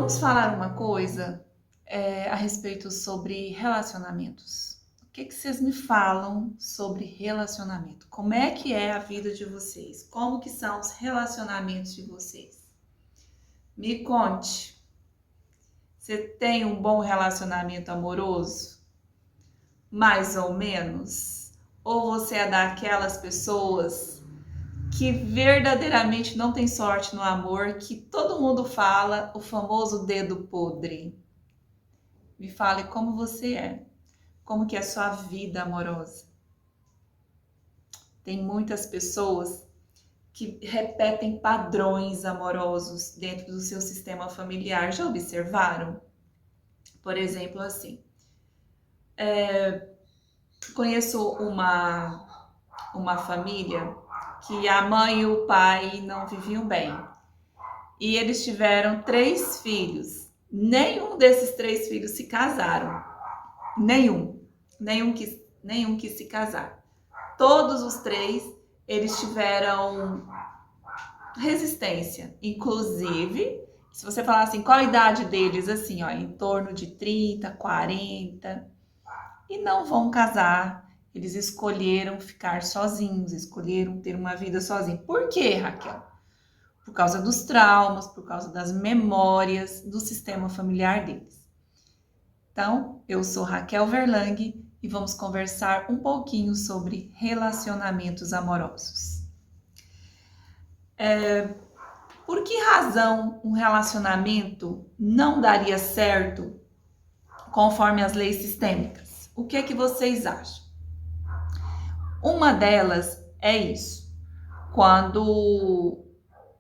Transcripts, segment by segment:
Vamos falar uma coisa a respeito sobre relacionamentos. O que vocês me falam sobre relacionamento? Como é que é a vida de vocês? Como que são os relacionamentos de vocês? Me conte. Você tem um bom relacionamento amoroso? Mais ou menos? Ou você é daquelas pessoas que verdadeiramente não tem sorte no amor, que todo mundo fala, o famoso dedo podre? Me fale como você é, como que é a sua vida amorosa. Tem muitas pessoas que repetem padrões amorosos dentro do seu sistema familiar. Já observaram? Por exemplo, assim, conheço uma família que a mãe e o pai não viviam bem. E eles tiveram 3 filhos. Nenhum desses 3 filhos se casaram. Nenhum quis se casar. Todos os 3, eles tiveram resistência. Inclusive, se você falar assim, qual a idade deles? Assim, ó, em torno de 30, 40. E não vão casar. Eles escolheram ficar sozinhos, escolheram ter uma vida sozinhos. Por quê, Raquel? Por causa dos traumas, por causa das memórias do sistema familiar deles. Então, eu sou Raquel Verlang e vamos conversar um pouquinho sobre relacionamentos amorosos. Por que razão um relacionamento não daria certo conforme as leis sistêmicas? O que é que vocês acham? Uma delas é isso. Quando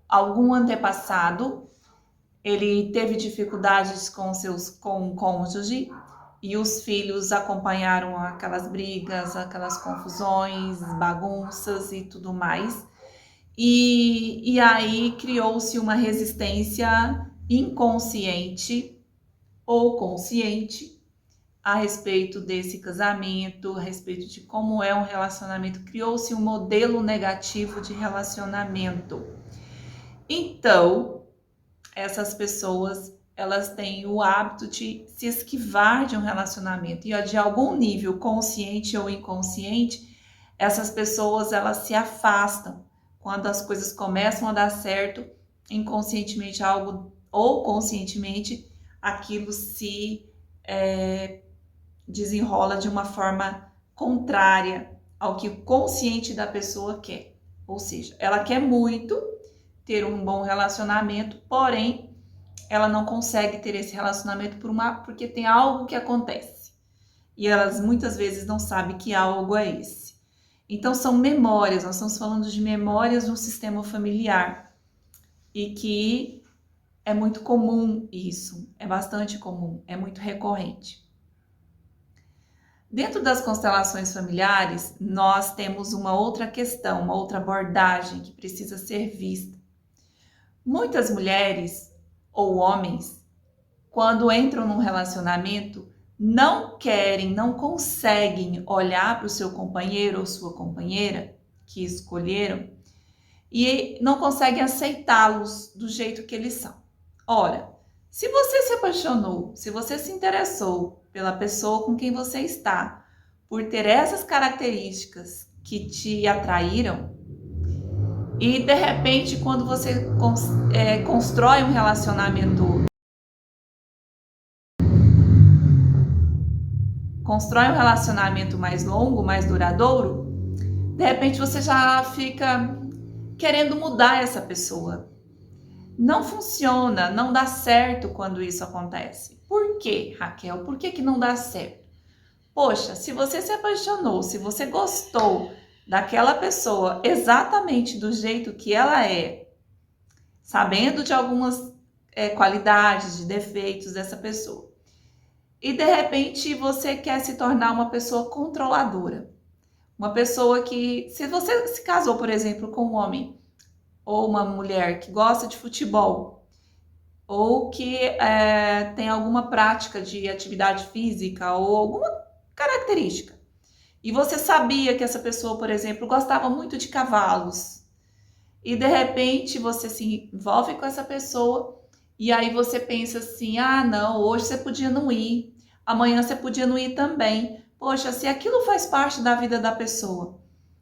algum antepassado ele teve dificuldades com o cônjuge e os filhos acompanharam aquelas brigas, aquelas confusões, bagunças e tudo mais. E aí criou-se uma resistência inconsciente ou consciente a respeito desse casamento, a respeito de como é um relacionamento. Criou-se um modelo negativo de relacionamento. Então, essas pessoas, elas têm o hábito de se esquivar de um relacionamento. E de algum nível, consciente ou inconsciente, essas pessoas, elas se afastam. Quando as coisas começam a dar certo, inconscientemente algo ou conscientemente, aquilo se desenrola de uma forma contrária ao que o consciente da pessoa quer. Ou seja, ela quer muito ter um bom relacionamento, porém, ela não consegue ter esse relacionamento porque tem algo que acontece. E elas muitas vezes não sabem que algo é esse. Então, são memórias, nós estamos falando de memórias no sistema familiar. E que é muito comum isso, é bastante comum, é muito recorrente. Dentro das constelações familiares, nós temos uma outra questão, uma outra abordagem que precisa ser vista. Muitas mulheres ou homens, quando entram num relacionamento, não querem, não conseguem olhar para o seu companheiro ou sua companheira que escolheram e não conseguem aceitá-los do jeito que eles são. Ora, se você se apaixonou, se você se interessou pela pessoa com quem você está, por ter essas características que te atraíram, e de repente, quando você constrói um relacionamento mais longo, mais duradouro, de repente você já fica querendo mudar essa pessoa. Não funciona, não dá certo quando isso acontece. Por quê, Raquel? Por que não dá certo? Poxa, se você se apaixonou, se você gostou daquela pessoa exatamente do jeito que ela é, sabendo de algumas qualidades, de defeitos dessa pessoa, e de repente você quer se tornar uma pessoa controladora, uma pessoa que, se você se casou, por exemplo, com um homem ou uma mulher que gosta de futebol, ou que tem alguma prática de atividade física ou alguma característica, e você sabia que essa pessoa, por exemplo, gostava muito de cavalos, e de repente você se envolve com essa pessoa E aí você pensa assim: ah, não, hoje você podia não ir, amanhã você podia não ir também. Poxa, se aquilo faz parte da vida da pessoa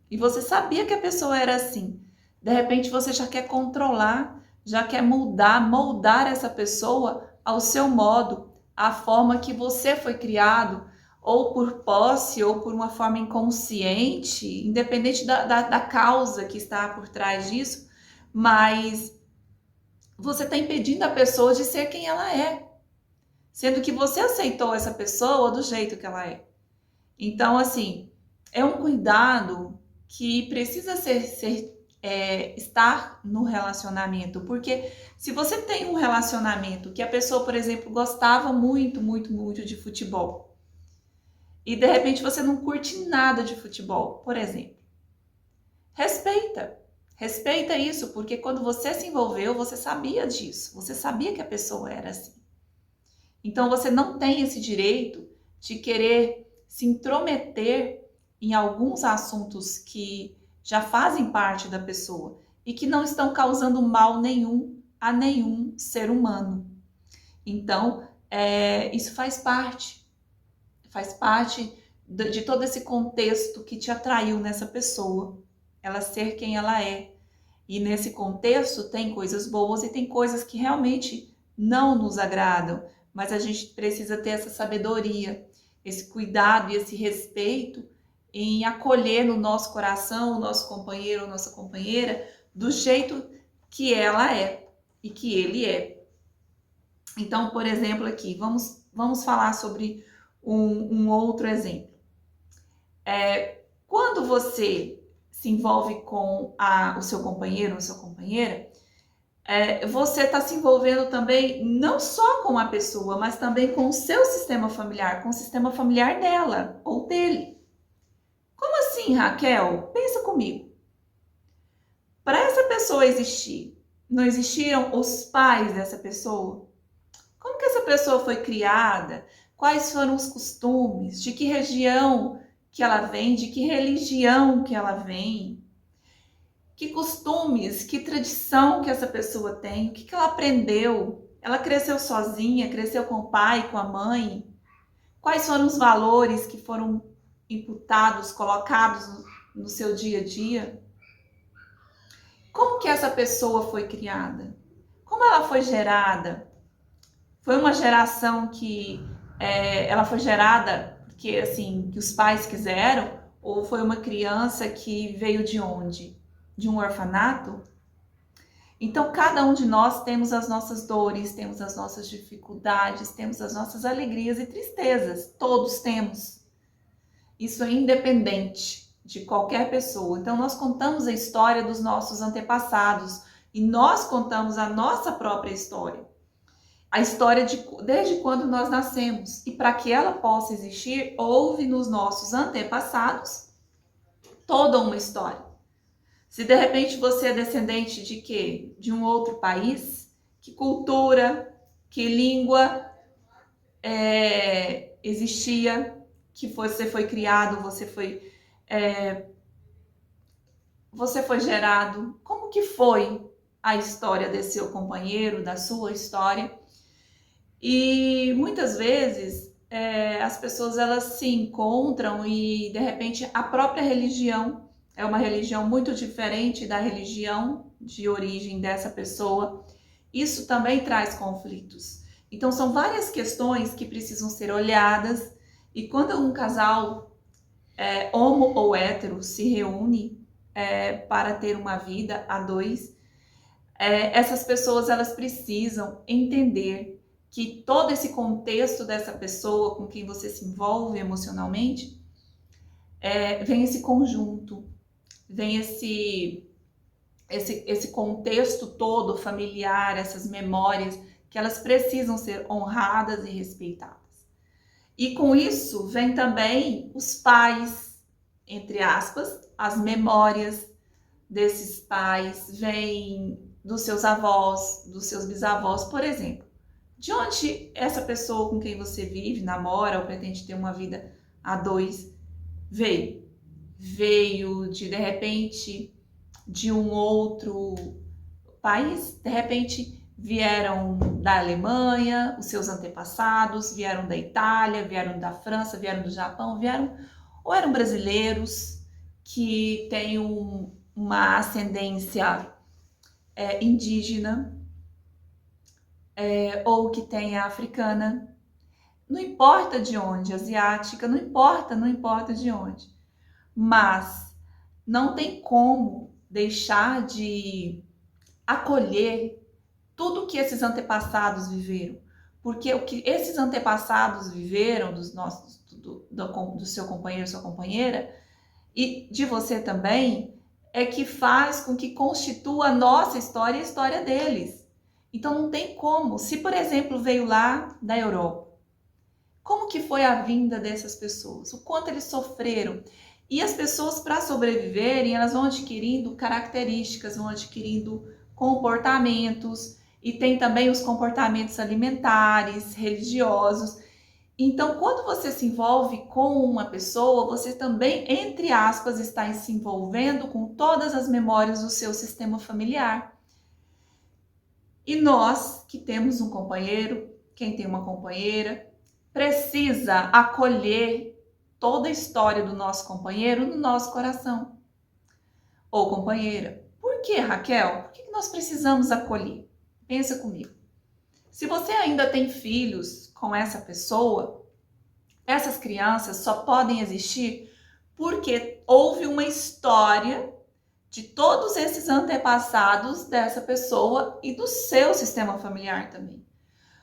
e você sabia que a pessoa era assim, de repente você já quer controlar, já quer moldar essa pessoa ao seu modo, à forma que você foi criado, ou por posse, ou por uma forma inconsciente, independente da causa que está por trás disso, mas você está impedindo a pessoa de ser quem ela é, sendo que você aceitou essa pessoa do jeito que ela é. Então, assim, é um cuidado que precisa estar no relacionamento, porque se você tem um relacionamento que a pessoa, por exemplo, gostava muito, muito, muito de futebol, e de repente você não curte nada de futebol, por exemplo, respeita. Respeita isso, porque quando você se envolveu, você sabia disso, você sabia que a pessoa era assim. Então você não tem esse direito de querer se intrometer em alguns assuntos que já fazem parte da pessoa e que não estão causando mal nenhum a nenhum ser humano. Então, isso faz parte de todo esse contexto que te atraiu nessa pessoa, ela ser quem ela é. E nesse contexto tem coisas boas e tem coisas que realmente não nos agradam, mas a gente precisa ter essa sabedoria, esse cuidado e esse respeito em acolher no nosso coração o nosso companheiro ou nossa companheira do jeito que ela é e que ele é. Então, por exemplo, aqui, vamos falar sobre um outro exemplo. Quando você se envolve com o seu companheiro ou sua companheira, você está se envolvendo também não só com a pessoa, mas também com o seu sistema familiar, com o sistema familiar dela ou dele. Como assim, Raquel? Pensa comigo. Para essa pessoa existir, não existiram os pais dessa pessoa? Como que essa pessoa foi criada? Quais foram os costumes? De que região que ela vem? De que religião que ela vem? Que costumes, que tradição que essa pessoa tem? O que ela aprendeu? Ela cresceu sozinha? Cresceu com o pai, com a mãe? Quais foram os valores que foram imputados, colocados no seu dia a dia? Como que essa pessoa foi criada? Como ela foi gerada? Foi uma geração que ela foi gerada porque assim que os pais quiseram, ou foi uma criança que veio de onde? De um orfanato? Então cada um de nós temos as nossas dores, temos as nossas dificuldades, temos as nossas alegrias e tristezas. Todos temos. Isso é independente de qualquer pessoa. Então nós contamos a história dos nossos antepassados e nós contamos a nossa própria história. A história desde quando nós nascemos. E para que ela possa existir, houve nos nossos antepassados toda uma história. Se de repente você é descendente de quê? De um outro país, que cultura, que língua existia, que você foi criado, você foi gerado. Como que foi a história desse seu companheiro, da sua história? E muitas vezes as pessoas elas se encontram e de repente a própria religião é uma religião muito diferente da religião de origem dessa pessoa. Isso também traz conflitos. Então são várias questões que precisam ser olhadas e quando um casal homo ou hétero se reúne para ter uma vida a dois, essas pessoas elas precisam entender que todo esse contexto dessa pessoa com quem você se envolve emocionalmente, vem esse conjunto, vem esse contexto todo familiar, essas memórias, que elas precisam ser honradas e respeitadas. E com isso vem também os pais, entre aspas, as memórias desses pais, vem dos seus avós, dos seus bisavós, por exemplo. De onde essa pessoa com quem você vive, namora ou pretende ter uma vida a dois veio? Veio de repente de um outro país, de repente vieram da Alemanha, os seus antepassados, vieram da Itália, vieram da França, vieram do Japão, ou eram brasileiros que têm uma ascendência indígena, ou que tem africana. Não importa de onde, asiática, não importa de onde. Mas não tem como deixar de acolher tudo que esses antepassados viveram. Porque o que esses antepassados viveram do seu companheiro, sua companheira, e de você também, é que faz com que constitua a nossa história e a história deles. Então não tem como. Se, por exemplo, veio lá da Europa, como que foi a vinda dessas pessoas? O quanto eles sofreram? E as pessoas, para sobreviverem, elas vão adquirindo características, vão adquirindo comportamentos, e tem também os comportamentos alimentares, religiosos. Então, quando você se envolve com uma pessoa, você também, entre aspas, está se envolvendo com todas as memórias do seu sistema familiar. E nós, que temos um companheiro, quem tem uma companheira, precisa acolher toda a história do nosso companheiro no nosso coração. Ou companheira. Por que, Raquel? Por que nós precisamos acolher? Pensa comigo. Se você ainda tem filhos com essa pessoa, essas crianças só podem existir porque houve uma história de todos esses antepassados dessa pessoa e do seu sistema familiar também.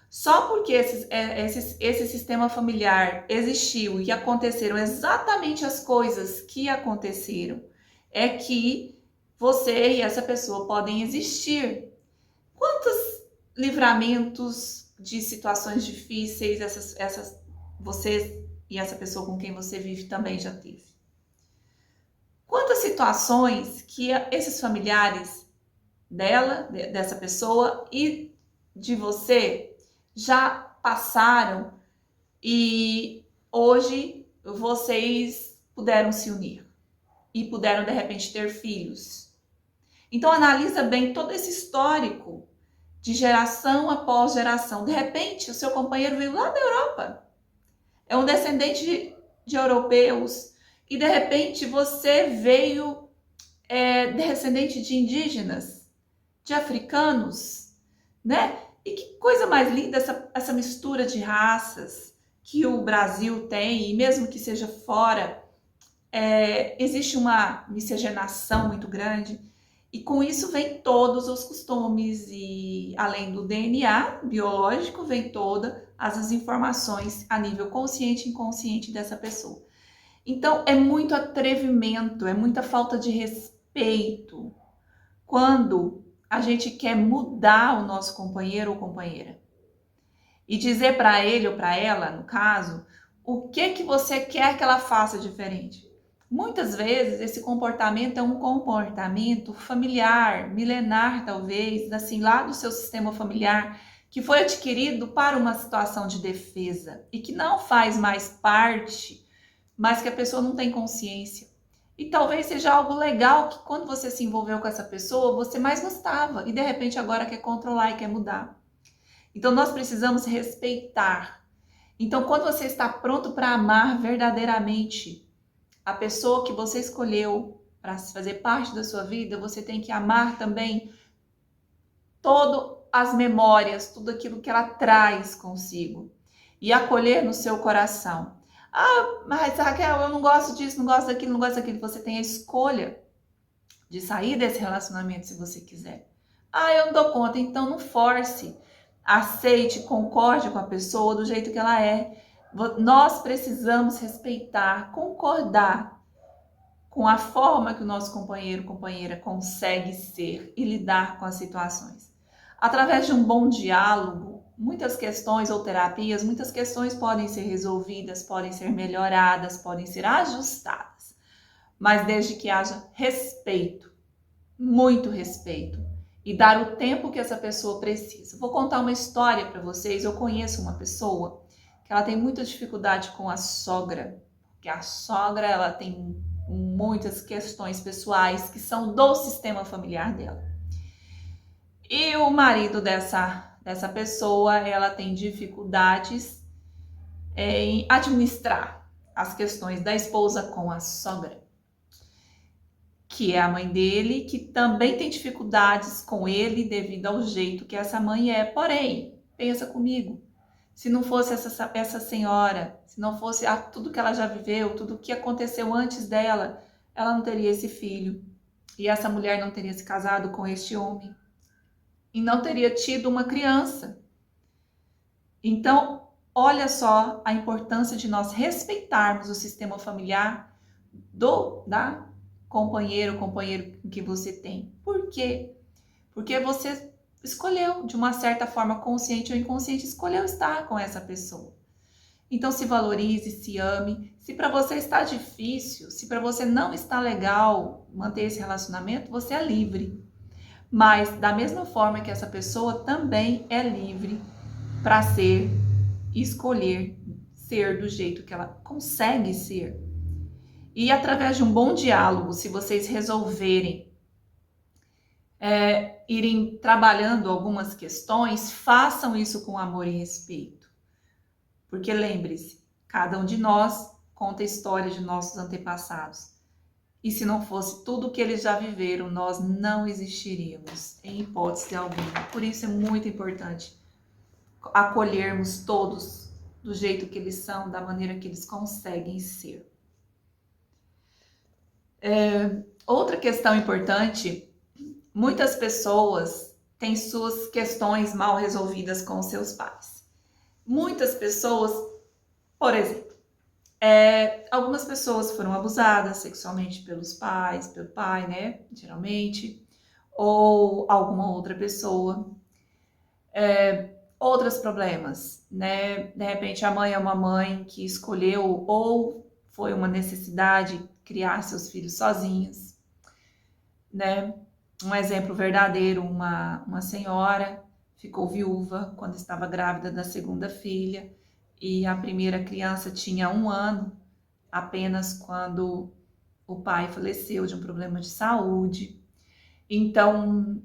Só porque esse sistema familiar existiu e aconteceram exatamente as coisas que aconteceram, é que você e essa pessoa podem existir. Quantos livramentos de situações difíceis você e essa pessoa com quem você vive também já teve? Quantas situações que esses familiares dessa pessoa e de você já passaram e hoje vocês puderam se unir e puderam de repente ter filhos. Então analisa bem todo esse histórico de geração após geração. De repente o seu companheiro veio lá da Europa, é um descendente de europeus, e de repente você veio descendente de indígenas, de africanos, né? E que coisa mais linda essa mistura de raças que o Brasil tem, e mesmo que seja fora, existe uma miscigenação muito grande, e com isso vem todos os costumes, e além do DNA biológico, vem todas as informações a nível consciente e inconsciente dessa pessoa. Então é muito atrevimento, é muita falta de respeito quando a gente quer mudar o nosso companheiro ou companheira e dizer para ele ou para ela, no caso, o que você quer que ela faça diferente. Muitas vezes esse comportamento é um comportamento familiar, milenar talvez, assim, lá do seu sistema familiar, que foi adquirido para uma situação de defesa e que não faz mais parte, mas que a pessoa não tem consciência. E talvez seja algo legal que quando você se envolveu com essa pessoa, você mais gostava e de repente agora quer controlar e quer mudar. Então nós precisamos respeitar. Então quando você está pronto para amar verdadeiramente a pessoa que você escolheu para fazer parte da sua vida, você tem que amar também todas as memórias, tudo aquilo que ela traz consigo e acolher no seu coração. Ah, mas Raquel, eu não gosto disso, não gosto daquilo, não gosto daquilo. Você tem a escolha de sair desse relacionamento se você quiser. Ah, eu não dou conta, então não force. Aceite, concorde com a pessoa do jeito que ela é. Nós precisamos respeitar, concordar com a forma que o nosso companheiro ou companheira consegue ser e lidar com as situações. Através de um bom diálogo, muitas questões ou terapias, muitas questões podem ser resolvidas, podem ser melhoradas, podem ser ajustadas, mas desde que haja respeito, muito respeito, e dar o tempo que essa pessoa precisa. Vou contar uma história para vocês. Eu conheço uma pessoa que ela tem muita dificuldade com a sogra, porque a sogra ela tem muitas questões pessoais que são do sistema familiar dela. E o marido dessa pessoa, ela tem dificuldades em administrar as questões da esposa com a sogra, que é a mãe dele, que também tem dificuldades com ele devido ao jeito que essa mãe é. Porém, pensa comigo, se não fosse essa senhora, se não fosse tudo que ela já viveu, tudo que aconteceu antes dela, ela não teria esse filho. E essa mulher não teria se casado com este homem. E não teria tido uma criança. Então, olha só a importância de nós respeitarmos o sistema familiar da companheiro que você tem. Por quê? Porque você escolheu, de uma certa forma, consciente ou inconsciente, escolheu estar com essa pessoa. Então se valorize, se ame. Se para você está difícil, se para você não está legal manter esse relacionamento, você é livre. Mas da mesma forma que essa pessoa também é livre para escolher ser do jeito que ela consegue ser. E através de um bom diálogo, se vocês resolverem irem trabalhando algumas questões, façam isso com amor e respeito. Porque lembre-se, cada um de nós conta a história de nossos antepassados. E se não fosse tudo o que eles já viveram, nós não existiríamos, em hipótese alguma. Por isso é muito importante acolhermos todos do jeito que eles são, da maneira que eles conseguem ser. Outra questão importante, muitas pessoas têm suas questões mal resolvidas com seus pais. Muitas pessoas, por exemplo, algumas pessoas foram abusadas sexualmente pelos pais, pelo pai, né, geralmente, ou alguma outra pessoa. Outros problemas, né, de repente a mãe é uma mãe que escolheu ou foi uma necessidade criar seus filhos sozinhos, né. Um exemplo verdadeiro, uma senhora ficou viúva quando estava grávida da segunda filha e a primeira criança tinha 1 ano apenas quando o pai faleceu de um problema de saúde. Então,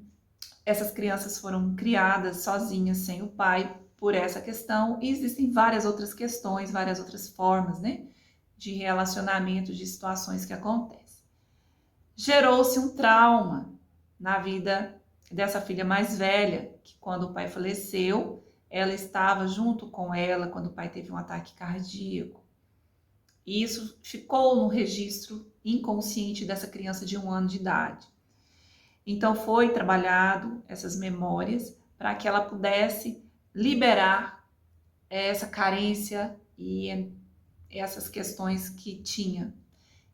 essas crianças foram criadas sozinhas, sem o pai, por essa questão. E existem várias outras questões, várias outras formas, né, de relacionamento, de situações que acontecem. Gerou-se um trauma na vida dessa filha mais velha, que quando o pai faleceu, ela estava junto com ela quando o pai teve um ataque cardíaco. E isso ficou no registro inconsciente dessa criança de 1 ano de idade. Então foi trabalhado essas memórias para que ela pudesse liberar essa carência e essas questões que tinha.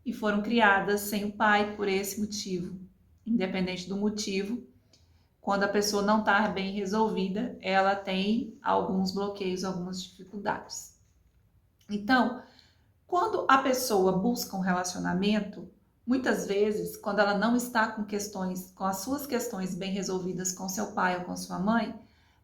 E foram criadas sem o pai por esse motivo. Independente do motivo, quando a pessoa não está bem resolvida, ela tem alguns bloqueios, algumas dificuldades. Então, quando a pessoa busca um relacionamento, muitas vezes, quando ela não está com as suas questões bem resolvidas com seu pai ou com sua mãe,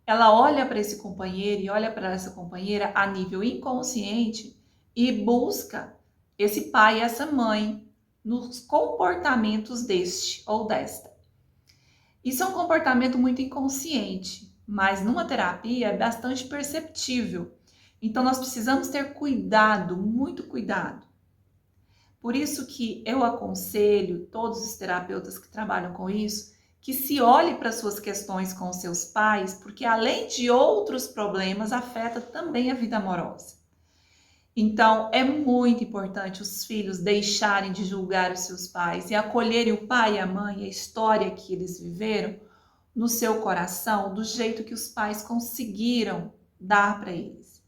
ela olha para esse companheiro e olha para essa companheira a nível inconsciente e busca esse pai e essa mãe nos comportamentos deste ou desta. Isso é um comportamento muito inconsciente, mas numa terapia é bastante perceptível. Então nós precisamos ter cuidado, muito cuidado. Por isso que eu aconselho todos os terapeutas que trabalham com isso, que se olhe para suas questões com os seus pais, porque além de outros problemas, afeta também a vida amorosa. Então, é muito importante os filhos deixarem de julgar os seus pais e acolherem o pai e a mãe, a história que eles viveram no seu coração, do jeito que os pais conseguiram dar para eles.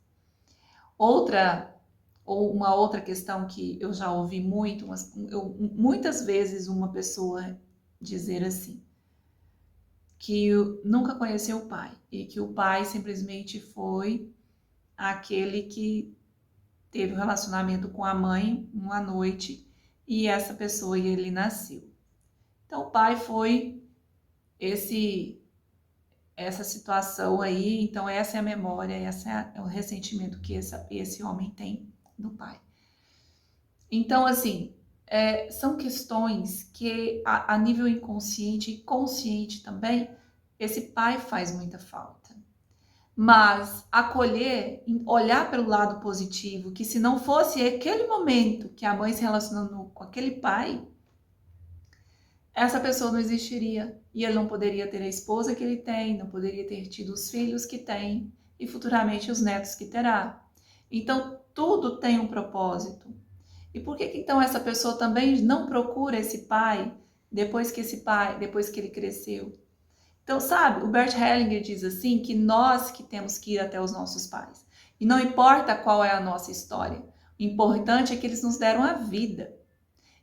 Uma outra questão que eu já ouvi muitas vezes uma pessoa dizer assim, que nunca conheceu o pai e que o pai simplesmente foi aquele que teve um relacionamento com a mãe uma noite e essa pessoa e ele nasceu. Então o pai foi essa situação aí, então essa é a memória, é o ressentimento que esse homem tem do pai. Então, assim, são questões que a nível inconsciente e consciente também, esse pai faz muita falta. Mas acolher, olhar pelo lado positivo, que se não fosse aquele momento que a mãe se relacionou com aquele pai, essa pessoa não existiria. E ele não poderia ter a esposa que ele tem, não poderia ter tido os filhos que tem e futuramente os netos que terá. Então, tudo tem um propósito. E por que então essa pessoa também não procura esse pai depois que ele cresceu? Então, sabe, o Bert Hellinger diz assim que nós que temos que ir até os nossos pais. E não importa qual é a nossa história, o importante é que eles nos deram a vida.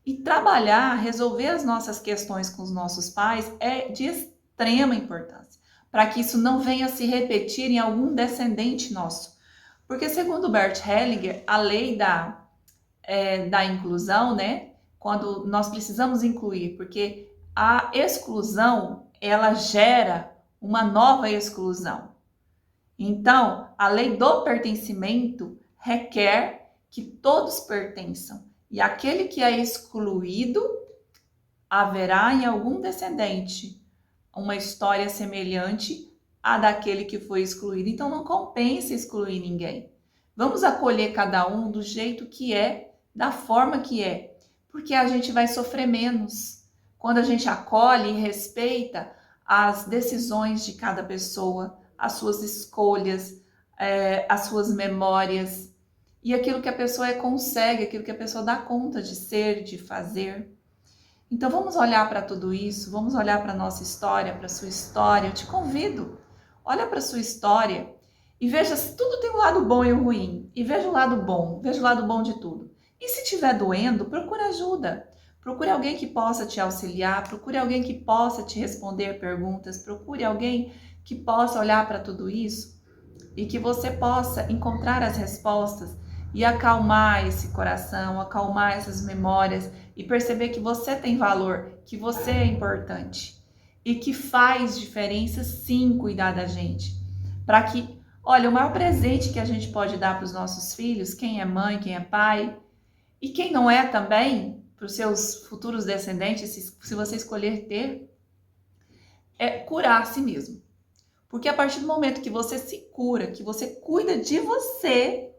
E trabalhar, resolver as nossas questões com os nossos pais é de extrema importância, para que isso não venha a se repetir em algum descendente nosso. Porque segundo o Bert Hellinger, a lei da inclusão, né? Quando nós precisamos incluir, porque a exclusão, ela gera uma nova exclusão. Então, a lei do pertencimento requer que todos pertençam. E aquele que é excluído, haverá em algum descendente uma história semelhante à daquele que foi excluído. Então, não compensa excluir ninguém. Vamos acolher cada um do jeito que é, da forma que é, porque a gente vai sofrer menos. Quando a gente acolhe e respeita as decisões de cada pessoa, as suas escolhas, as suas memórias e aquilo que a pessoa consegue, aquilo que a pessoa dá conta de ser, de fazer. Então vamos olhar para tudo isso, vamos olhar para a nossa história, para a sua história. Eu te convido, olha para a sua história e veja se tudo tem um lado bom e um ruim. E veja o lado bom de tudo. E se estiver doendo, procure ajuda. Procure alguém que possa te auxiliar, procure alguém que possa te responder perguntas, procure alguém que possa olhar para tudo isso e que você possa encontrar as respostas e acalmar esse coração, acalmar essas memórias e perceber que você tem valor, que você é importante e que faz diferença sim cuidar da gente. Para que, olha, o maior presente que a gente pode dar para os nossos filhos, quem é mãe, quem é pai e quem não é também, para os seus futuros descendentes, se você escolher ter, é curar a si mesmo. Porque a partir do momento que você se cura, que você cuida de você,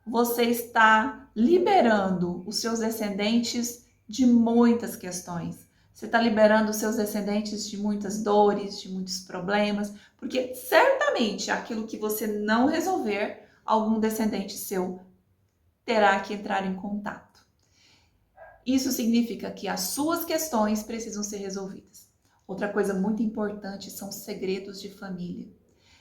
você está liberando os seus descendentes de muitas questões. Você está liberando os seus descendentes de muitas dores, de muitos problemas, porque certamente aquilo que você não resolver, algum descendente seu terá que entrar em contato. Isso significa que as suas questões precisam ser resolvidas. Outra coisa muito importante são os segredos de família.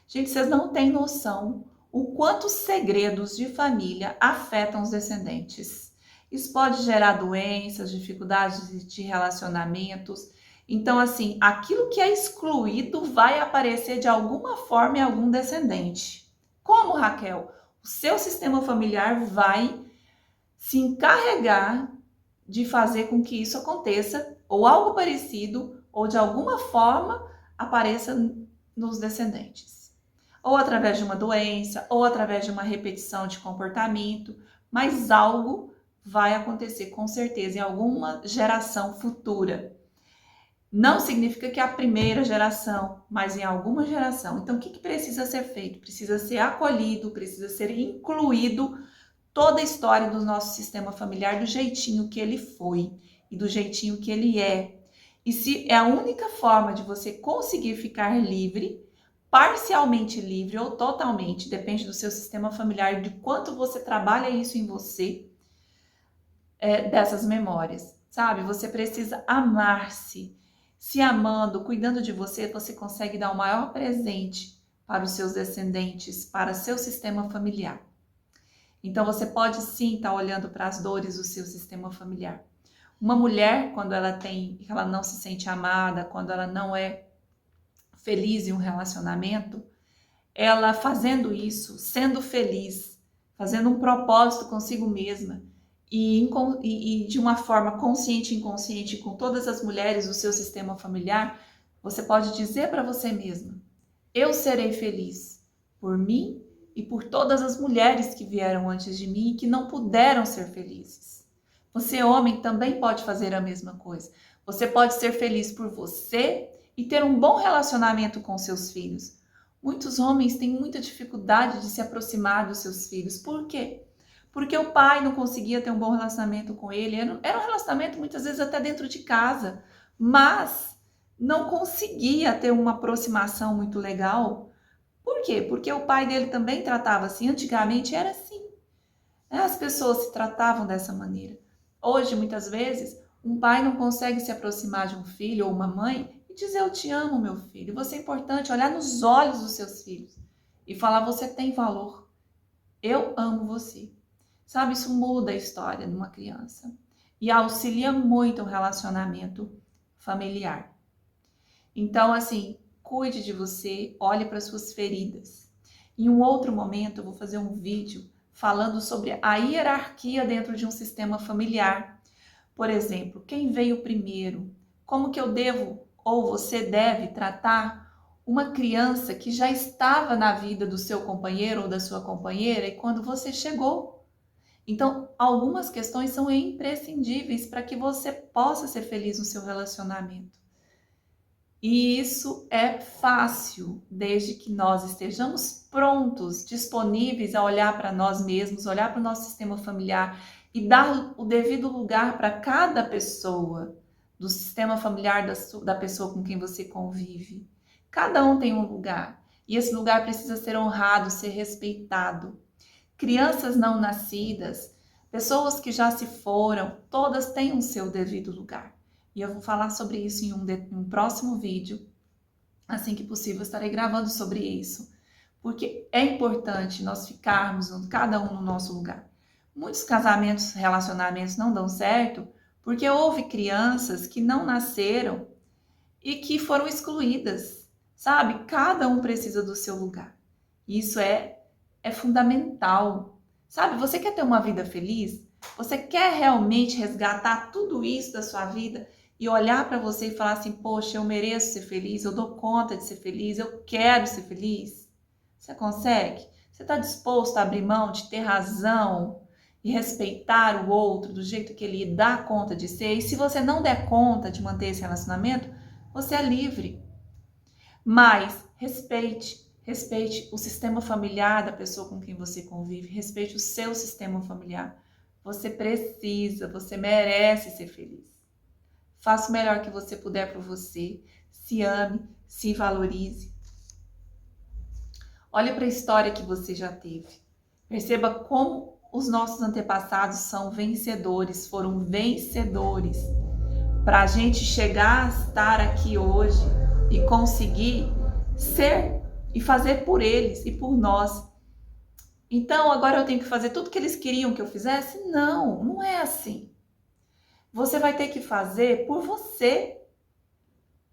Gente, vocês não têm noção o quanto os segredos de família afetam os descendentes. Isso pode gerar doenças, dificuldades de relacionamentos. Então, assim, aquilo que é excluído vai aparecer de alguma forma em algum descendente. Como, Raquel? O seu sistema familiar vai se encarregar de fazer com que isso aconteça, ou algo parecido, ou de alguma forma apareça nos descendentes. Ou através de uma doença, ou através de uma repetição de comportamento, mas algo vai acontecer com certeza em alguma geração futura. Não significa que é a primeira geração, mas em alguma geração. Então, o que precisa ser feito? Precisa ser acolhido, precisa ser incluído toda a história do nosso sistema familiar do jeitinho que ele foi e do jeitinho que ele é. E se é a única forma de você conseguir ficar livre, parcialmente livre ou totalmente, depende do seu sistema familiar, de quanto você trabalha isso em você, dessas memórias, sabe? Você precisa amar-se. Se amando, cuidando de você, você consegue dar o maior presente para os seus descendentes, para seu sistema familiar. Então, você pode sim estar olhando para as dores do seu sistema familiar. Uma mulher, quando ela não se sente amada, quando ela não é feliz em um relacionamento, ela fazendo isso, sendo feliz, fazendo um propósito consigo mesma e de uma forma consciente e inconsciente com todas as mulheres do seu sistema familiar, você pode dizer para você mesma: eu serei feliz por mim e por todas as mulheres que vieram antes de mim e que não puderam ser felizes. Você, homem, também pode fazer a mesma coisa. Você pode ser feliz por você e ter um bom relacionamento com seus filhos. Muitos homens têm muita dificuldade de se aproximar dos seus filhos. Por quê? Porque o pai não conseguia ter um bom relacionamento com ele. Era um relacionamento muitas vezes até dentro de casa, mas não conseguia ter uma aproximação muito legal. Por quê? Porque o pai dele também tratava assim. Antigamente era assim. As pessoas se tratavam dessa maneira. Hoje, muitas vezes, um pai não consegue se aproximar de um filho ou uma mãe e dizer: eu te amo, meu filho. Você é importante, olhar nos olhos dos seus filhos e falar: você tem valor. Eu amo você. Sabe, isso muda a história de uma criança e auxilia muito o relacionamento familiar. Então, assim, cuide de você, olhe para suas feridas. Em um outro momento, eu vou fazer um vídeo falando sobre a hierarquia dentro de um sistema familiar. Por exemplo, quem veio primeiro? Como que eu devo ou você deve tratar uma criança que já estava na vida do seu companheiro ou da sua companheira e quando você chegou? Então, algumas questões são imprescindíveis para que você possa ser feliz no seu relacionamento. E isso é fácil, desde que nós estejamos prontos, disponíveis a olhar para nós mesmos, olhar para o nosso sistema familiar e dar o devido lugar para cada pessoa do sistema familiar da pessoa com quem você convive. Cada um tem um lugar e esse lugar precisa ser honrado, ser respeitado. Crianças não nascidas, pessoas que já se foram, todas têm o seu devido lugar. E eu vou falar sobre isso em um próximo vídeo. Assim que possível, estarei gravando sobre isso. Porque é importante nós ficarmos, cada um no nosso lugar. Muitos casamentos, relacionamentos não dão certo porque houve crianças que não nasceram e que foram excluídas. Sabe? Cada um precisa do seu lugar. Isso é fundamental. Sabe? Você quer ter uma vida feliz? Você quer realmente resgatar tudo isso da sua vida? E olhar para você e falar assim: poxa, eu mereço ser feliz, eu dou conta de ser feliz, eu quero ser feliz. Você consegue? Você está disposto a abrir mão de ter razão e respeitar o outro do jeito que ele dá conta de ser? E se você não der conta de manter esse relacionamento, você é livre. Mas respeite o sistema familiar da pessoa com quem você convive, respeite o seu sistema familiar. Você precisa, você merece ser feliz. Faça o melhor que você puder por você. Se ame, se valorize. Olhe para a história que você já teve. Perceba como os nossos antepassados são vencedores, foram vencedores. Para a gente chegar a estar aqui hoje e conseguir ser e fazer por eles e por nós. Então, agora eu tenho que fazer tudo que eles queriam que eu fizesse? Não, não é assim. Você vai ter que fazer por você.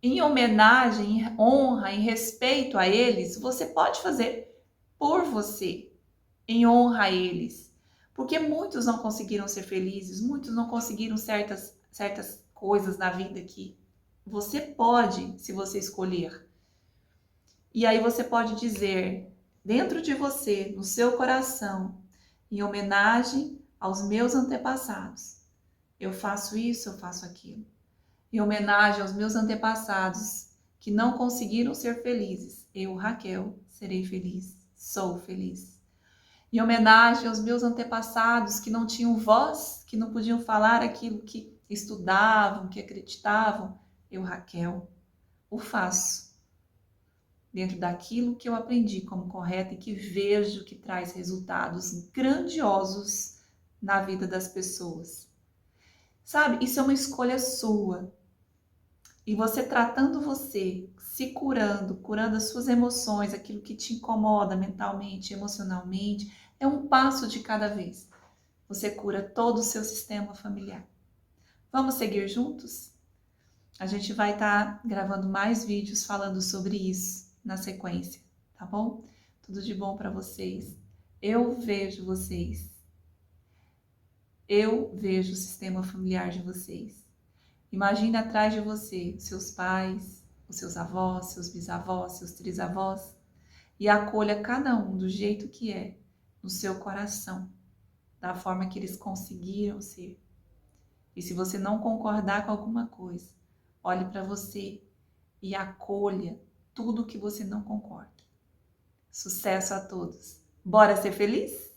Em homenagem, em honra, em respeito a eles, você pode fazer por você, em honra a eles. Porque muitos não conseguiram ser felizes, muitos não conseguiram certas coisas na vida que você pode, se você escolher. E aí você pode dizer, dentro de você, no seu coração, em homenagem aos meus antepassados, eu faço isso, eu faço aquilo. Em homenagem aos meus antepassados que não conseguiram ser felizes, eu, Raquel, serei feliz, sou feliz. Em homenagem aos meus antepassados que não tinham voz, que não podiam falar aquilo que estudavam, que acreditavam, eu, Raquel, o faço. Dentro daquilo que eu aprendi como correto e que vejo que traz resultados grandiosos na vida das pessoas. Sabe, isso é uma escolha sua. E você tratando você, se curando, curando as suas emoções, aquilo que te incomoda mentalmente, emocionalmente, é um passo de cada vez. Você cura todo o seu sistema familiar. Vamos seguir juntos? A gente vai estar gravando mais vídeos falando sobre isso na sequência, tá bom? Tudo de bom para vocês. Eu vejo vocês. Eu vejo o sistema familiar de vocês. Imagine atrás de você seus pais, os seus avós, seus bisavós, seus trisavós e acolha cada um do jeito que é, no seu coração, da forma que eles conseguiram ser. E se você não concordar com alguma coisa, olhe para você e acolha tudo que você não concorda. Sucesso a todos. Bora ser feliz?